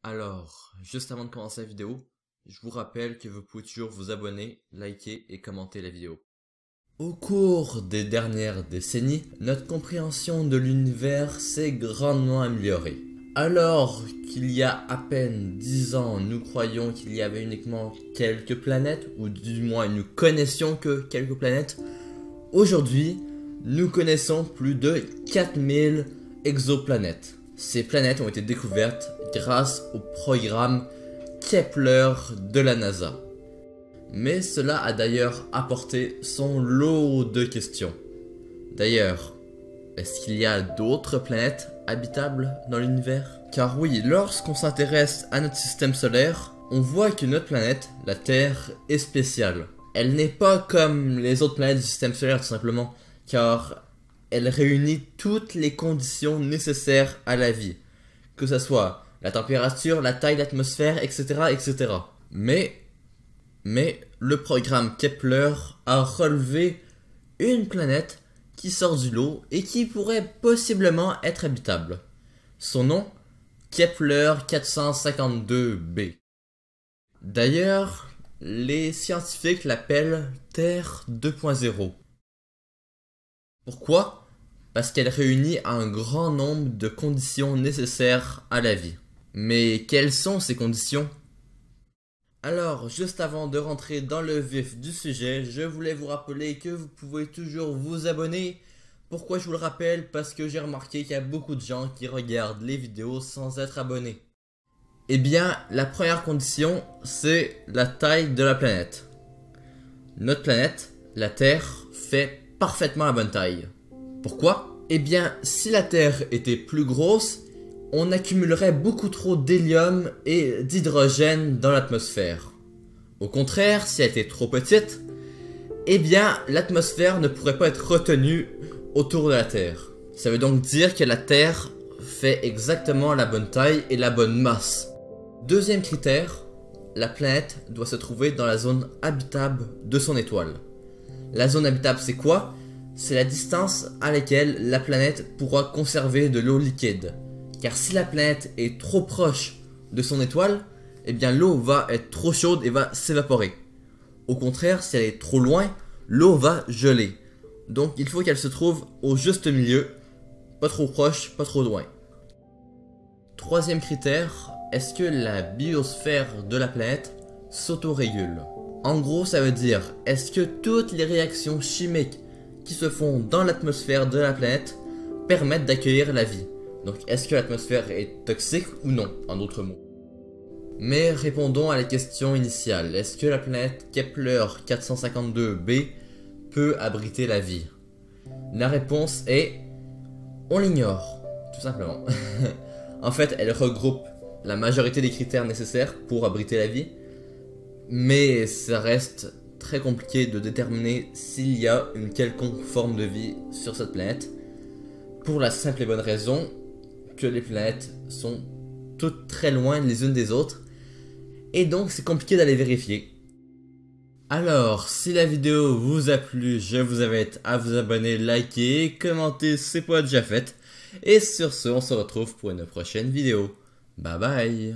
Alors, juste avant de commencer la vidéo, je vous rappelle que vous pouvez toujours vous abonner, liker et commenter la vidéo. Au cours des dernières décennies, notre compréhension de l'univers s'est grandement améliorée. Alors qu'il y a à peine 10 ans, nous croyions qu'il y avait uniquement quelques planètes, ou du moins nous connaissions que quelques planètes, aujourd'hui, nous connaissons plus de 4000 exoplanètes. Ces planètes ont été découvertes grâce au programme Kepler de la NASA. Mais cela a d'ailleurs apporté son lot de questions. D'ailleurs, est-ce qu'il y a d'autres planètes habitables dans l'univers? Car oui, lorsqu'on s'intéresse à notre système solaire, on voit que notre planète, la Terre, est spéciale. Elle n'est pas comme les autres planètes du système solaire tout simplement, car elle réunit toutes les conditions nécessaires à la vie. Que ce soit la température, la taille de l'atmosphère, etc., etc. Mais le programme Kepler a relevé une planète qui sort du lot et qui pourrait possiblement être habitable. Son nom, Kepler 452b. D'ailleurs, les scientifiques l'appellent Terre 2.0. Pourquoi ? Parce qu'elle réunit un grand nombre de conditions nécessaires à la vie. Mais quelles sont ces conditions? Alors, juste avant de rentrer dans le vif du sujet, je voulais vous rappeler que vous pouvez toujours vous abonner. Pourquoi je vous le rappelle? Parce que j'ai remarqué qu'il y a beaucoup de gens qui regardent les vidéos sans être abonnés. Eh bien, la première condition, c'est la taille de la planète. Notre planète, la Terre, fait parfaitement la bonne taille. Pourquoi? Eh bien, si la Terre était plus grosse, on accumulerait beaucoup trop d'hélium et d'hydrogène dans l'atmosphère. Au contraire, si elle était trop petite, eh bien, l'atmosphère ne pourrait pas être retenue autour de la Terre. Ça veut donc dire que la Terre fait exactement la bonne taille et la bonne masse. Deuxième critère, la planète doit se trouver dans la zone habitable de son étoile. La zone habitable, c'est quoi? C'est la distance à laquelle la planète pourra conserver de l'eau liquide. Car si la planète est trop proche de son étoile, eh bien l'eau va être trop chaude et va s'évaporer. Au contraire, si elle est trop loin, l'eau va geler. Donc il faut qu'elle se trouve au juste milieu, pas trop proche, pas trop loin. Troisième critère, est-ce que la biosphère de la planète s'autorégule? En gros, ça veut dire, est-ce que toutes les réactions chimiques qui se font dans l'atmosphère de la planète permettent d'accueillir la vie? Donc est-ce que l'atmosphère est toxique ou non, en d'autres mots? Mais répondons à la question initiale, est-ce que la planète Kepler 452b peut abriter la vie? La réponse est, on l'ignore, tout simplement. En fait, elle regroupe la majorité des critères nécessaires pour abriter la vie, mais ça reste très compliqué de déterminer s'il y a une quelconque forme de vie sur cette planète, pour la simple et bonne raison que les planètes sont toutes très loin les unes des autres, et donc c'est compliqué d'aller vérifier. Alors, si la vidéo vous a plu, je vous invite à vous abonner, liker, commenter, c'est pas déjà fait, et sur ce, on se retrouve pour une prochaine vidéo. Bye bye.